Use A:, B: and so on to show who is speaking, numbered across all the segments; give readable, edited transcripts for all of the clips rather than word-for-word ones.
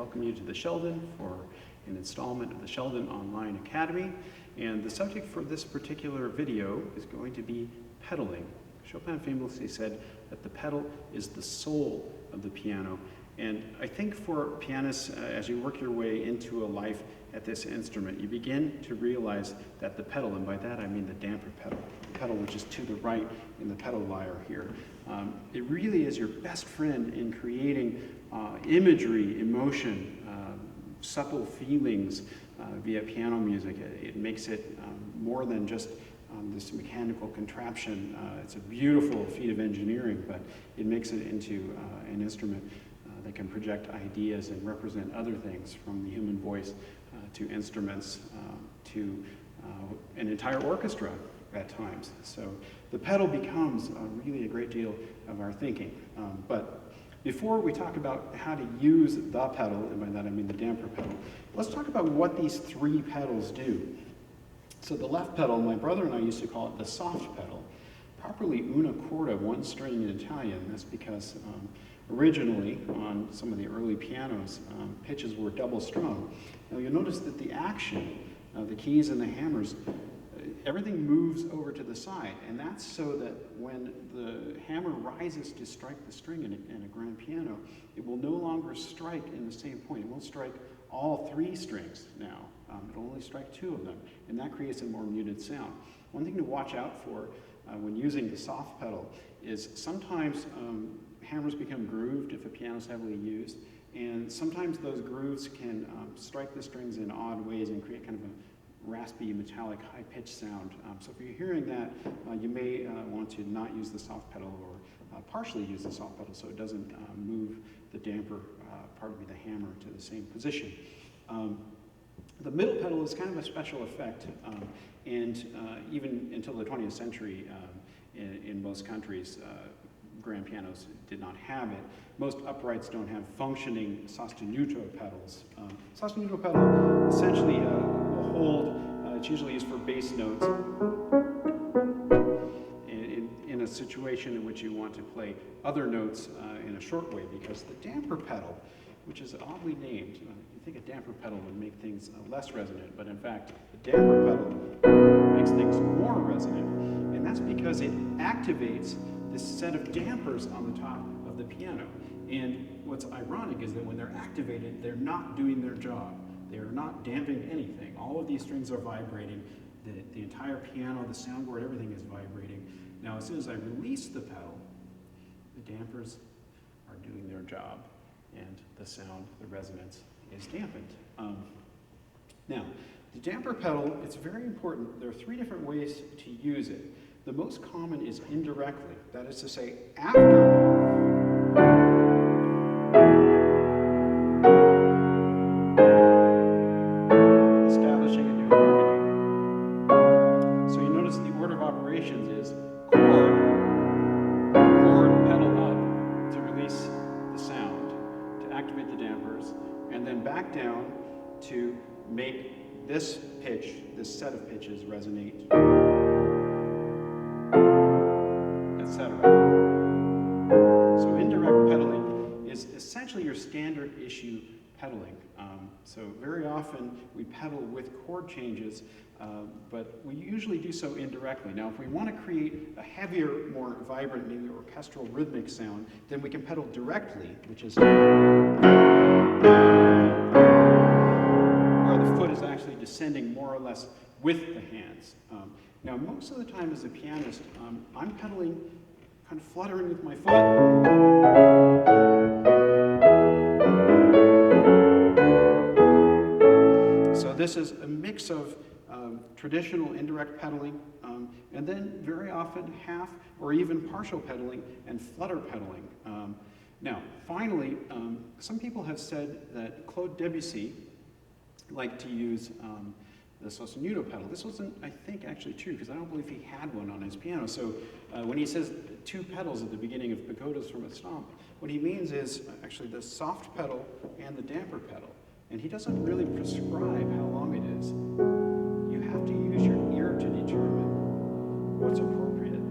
A: welcome you to the Sheldon for an installment of the Sheldon Online Academy. And the subject for this particular video is going to be pedaling. Chopin famously said that the pedal is the soul of the piano. And I think for pianists, as you work your way into a life at this instrument, you begin to realize that the pedal, and by that I mean the damper pedal, the pedal which is to the right in the pedal lyre here, it really is your best friend in creating imagery, emotion, supple feelings via piano music. It makes it more than just this mechanical contraption. It's a beautiful feat of engineering, but it makes it into an instrument that can project ideas and represent other things, from the human voice to instruments to an entire orchestra at times. So the pedal becomes really a great deal of our thinking. But before we talk about how to use the pedal, and by that I mean the damper pedal, let's talk about what these three pedals do. So the left pedal, my brother and I used to call it the soft pedal, properly una corda, one string in Italian. That's because originally on some of the early pianos, pitches were double strung. Now you'll notice that the action of the keys and the hammers, everything moves over to the side, and that's so that when the hammer rises to strike the string in a grand piano, it will no longer strike in the same point. It won't strike all three strings now. It'll only strike two of them, and that creates a more muted sound. One thing to watch out for when using the soft pedal is sometimes hammers become grooved if a piano is heavily used, and sometimes those grooves can strike the strings in odd ways and create kind of a raspy, metallic, high-pitched sound. So if you're hearing that, you may want to not use the soft pedal, or partially use the soft pedal so it doesn't move the damper, pardon me, the hammer to the same position. The middle pedal is kind of a special effect, and even until the 20th century, in most countries, grand pianos did not have it. Most uprights don't have functioning sostenuto pedals. Sostenuto pedal essentially will hold, it's usually used for bass notes in a situation in which you want to play other notes in a short way, because the damper pedal, which is oddly named, you think a damper pedal would make things less resonant, but in fact, the damper pedal makes things more resonant, and that's because it activates this set of dampers on the top of the piano. And what's ironic is that when they're activated, they're not doing their job. They are not damping anything. All of these strings are vibrating. The entire piano, the soundboard, everything is vibrating. Now, as soon as I release the pedal, the dampers are doing their job, and the sound, the resonance, is dampened. Now, the damper pedal, it's very important. There are three different ways to use it. The most common is indirectly. That is to say, after establishing a new harmony. So you notice the order of operations is chord, pedal up to release the sound, to activate the dampers, and then back down to make this pitch, this set of pitches resonate, etc. So indirect pedaling is essentially your standard issue pedaling. So very often we pedal with chord changes, but we usually do so indirectly. Now, if we want to create a heavier, more vibrant, maybe orchestral rhythmic sound, then we can pedal directly, which is where the foot is actually descending more or less with the hands. Now, most of the time as a pianist, I'm pedaling, kind of fluttering with my foot. So this is a mix of traditional indirect pedaling, and then very often half or even partial pedaling and flutter pedaling. Now, finally, some people have said that Claude Debussy liked to use the sostenuto pedal. This wasn't, I think, actually true, because I don't believe he had one on his piano. So when he says two pedals at the beginning of Pagodas from a Stomp, what he means is actually the soft pedal and the damper pedal. And he doesn't really prescribe how long it is. You have to use your ear to determine what's appropriate.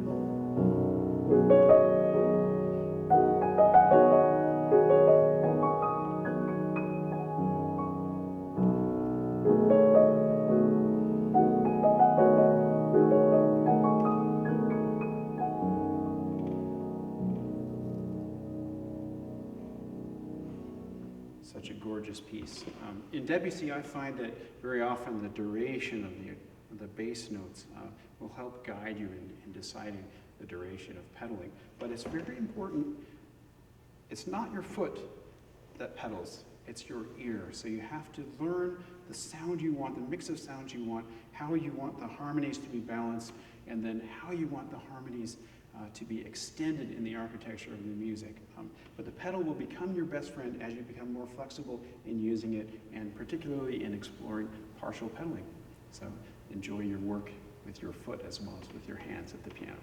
A: gorgeous piece. In Debussy, I find that very often the duration of the bass notes will help guide you in deciding the duration of pedaling. But it's very important, it's not your foot that pedals, it's your ear. So you have to learn the sound you want, the mix of sounds you want, how you want the harmonies to be balanced, and then how you want the harmonies to be extended in the architecture of the music. But the pedal will become your best friend as you become more flexible in using it, and particularly in exploring partial pedaling. So enjoy your work with your foot as well as with your hands at the piano.